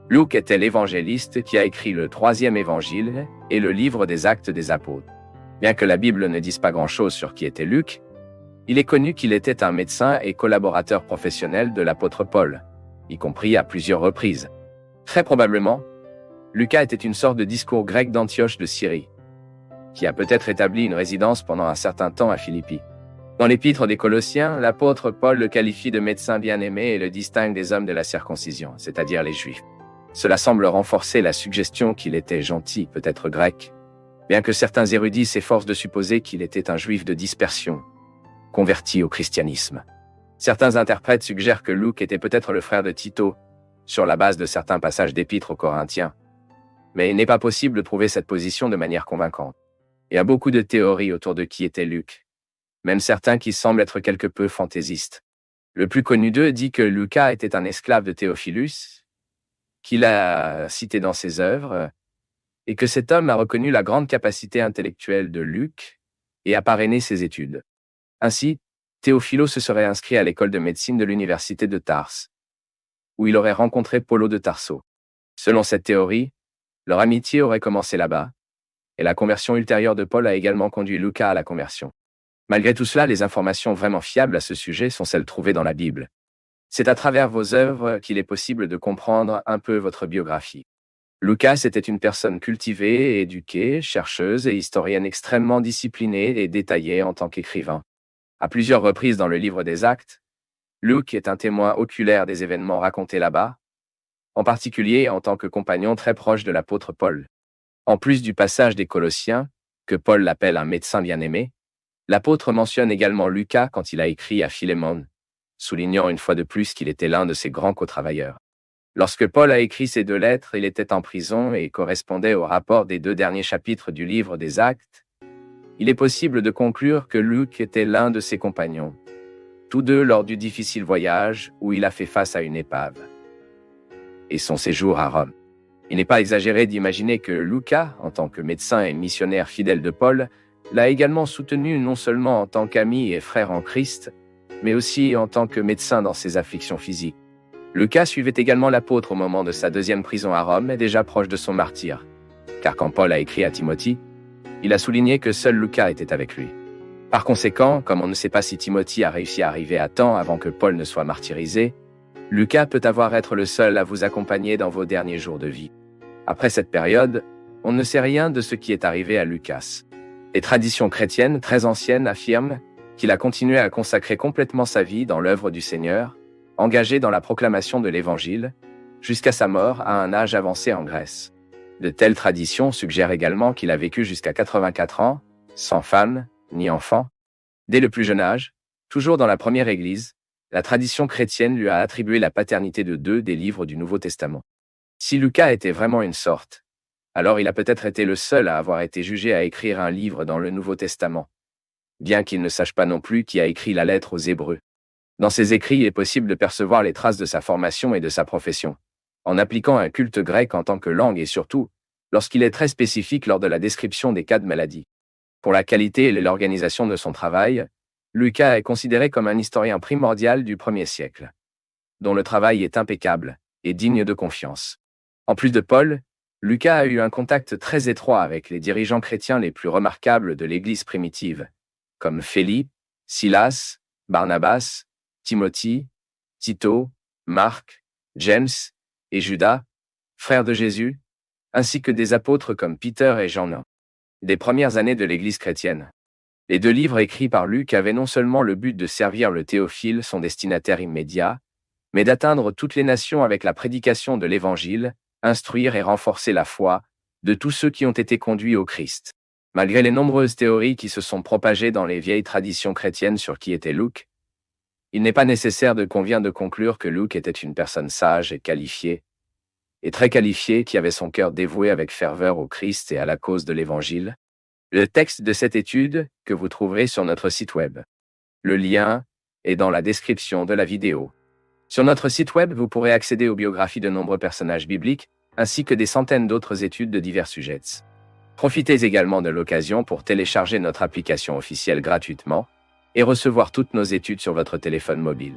Luc était l'évangéliste qui a écrit le 3e évangile et le livre des Actes des Apôtres. Bien que la Bible ne dise pas grand-chose sur qui était Luc, il est connu qu'il était un médecin et collaborateur professionnel de l'apôtre Paul, y compris à plusieurs reprises. Très probablement, Lucas était une sorte de discours grec d'Antioche de Syrie, qui a peut-être établi une résidence pendant un certain temps à Philippi. Dans l'épître des Colossiens, l'apôtre Paul le qualifie de médecin bien-aimé et le distingue des hommes de la circoncision, c'est-à-dire les Juifs. Cela semble renforcer la suggestion qu'il était gentil, peut-être grec, bien que certains érudits s'efforcent de supposer qu'il était un juif de dispersion, converti au christianisme. Certains interprètes suggèrent que Luc était peut-être le frère de Tito, sur la base de certains passages d'épîtres aux Corinthiens, mais il n'est pas possible de prouver cette position de manière convaincante. Il y a beaucoup de théories autour de qui était Luc, même certains qui semblent être quelque peu fantaisistes. Le plus connu d'eux dit que Lucas était un esclave de Théophilus, qu'il a cité dans ses œuvres, et que cet homme a reconnu la grande capacité intellectuelle de Luc et a parrainé ses études. Ainsi, Théophilo se serait inscrit à l'école de médecine de l'université de Tarse, où il aurait rencontré Paulo de Tarso. Selon cette théorie, leur amitié aurait commencé là-bas, et la conversion ultérieure de Paul a également conduit Lucas à la conversion. Malgré tout cela, les informations vraiment fiables à ce sujet sont celles trouvées dans la Bible. C'est à travers vos œuvres qu'il est possible de comprendre un peu votre biographie. Lucas était une personne cultivée et éduquée, chercheuse et historienne extrêmement disciplinée et détaillée en tant qu'écrivain. À plusieurs reprises dans le livre des Actes, Luc est un témoin oculaire des événements racontés là-bas, en particulier en tant que compagnon très proche de l'apôtre Paul. En plus du passage des Colossiens, que Paul l'appelle un médecin bien-aimé, l'apôtre mentionne également Lucas quand il a écrit à Philémon, soulignant une fois de plus qu'il était l'un de ses grands co-travailleurs. Lorsque Paul a écrit ces 2 lettres, il était en prison et correspondait au rapport des 2 derniers chapitres du livre des Actes. Il est possible de conclure que Luc était l'un de ses compagnons, tous 2 lors du difficile voyage où il a fait face à une épave, et son séjour à Rome. Il n'est pas exagéré d'imaginer que Lucas, en tant que médecin et missionnaire fidèle de Paul, l'a également soutenu non seulement en tant qu'ami et frère en Christ, mais aussi en tant que médecin dans ses afflictions physiques. Lucas suivait également l'apôtre au moment de sa 2e prison à Rome, déjà proche de son martyre. Car quand Paul a écrit à Timothée, il a souligné que seul Lucas était avec lui. Par conséquent, comme on ne sait pas si Timothée a réussi à arriver à temps avant que Paul ne soit martyrisé, Lucas peut être le seul à vous accompagner dans vos derniers jours de vie. Après cette période, on ne sait rien de ce qui est arrivé à Lucas. Les traditions chrétiennes très anciennes affirment qu'il a continué à consacrer complètement sa vie dans l'œuvre du Seigneur, engagé dans la proclamation de l'Évangile, jusqu'à sa mort à un âge avancé en Grèce. De telles traditions suggèrent également qu'il a vécu jusqu'à 84 ans, sans femme, ni enfant. Dès le plus jeune âge, toujours dans la première Église, la tradition chrétienne lui a attribué la paternité de 2 des livres du Nouveau Testament. Si Lucas était vraiment une sorte, alors il a peut-être été le seul à avoir été jugé à écrire un livre dans le Nouveau Testament, bien qu'il ne sache pas non plus qui a écrit la lettre aux Hébreux. Dans ses écrits, il est possible de percevoir les traces de sa formation et de sa profession, en appliquant un culte grec en tant que langue et surtout, lorsqu'il est très spécifique lors de la description des cas de maladie. Pour la qualité et l'organisation de son travail, Lucas est considéré comme un historien primordial du 1er siècle, dont le travail est impeccable et digne de confiance. En plus de Paul, Lucas a eu un contact très étroit avec les dirigeants chrétiens les plus remarquables de l'Église primitive, comme Philippe, Silas, Barnabas, Timothée, Tito, Marc, James et Judas, frères de Jésus, ainsi que des apôtres comme Peter et Jean. Des premières années de l'Église chrétienne. Les 2 livres écrits par Luc avaient non seulement le but de servir le Théophile, son destinataire immédiat, mais d'atteindre toutes les nations avec la prédication de l'Évangile, instruire et renforcer la foi de tous ceux qui ont été conduits au Christ. Malgré les nombreuses théories qui se sont propagées dans les vieilles traditions chrétiennes sur qui était Luc, il n'est pas nécessaire de conclure que Luc était une personne sage et qualifiée, et très qualifiée qui avait son cœur dévoué avec ferveur au Christ et à la cause de l'Évangile. Le texte de cette étude, que vous trouverez sur notre site web. Le lien est dans la description de la vidéo. Sur notre site web, vous pourrez accéder aux biographies de nombreux personnages bibliques, ainsi que des centaines d'autres études de divers sujets. Profitez également de l'occasion pour télécharger notre application officielle gratuitement et recevoir toutes nos études sur votre téléphone mobile.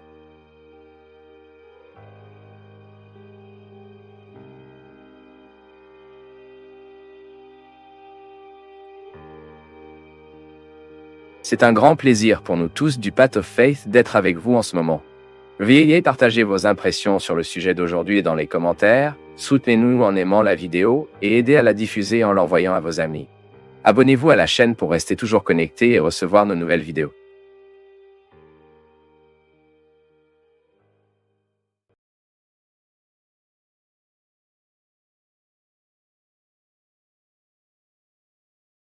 C'est un grand plaisir pour nous tous du Path of Faith d'être avec vous en ce moment. Veuillez partager vos impressions sur le sujet d'aujourd'hui dans les commentaires, soutenez-nous en aimant la vidéo et aidez à la diffuser en l'envoyant à vos amis. Abonnez-vous à la chaîne pour rester toujours connecté et recevoir nos nouvelles vidéos.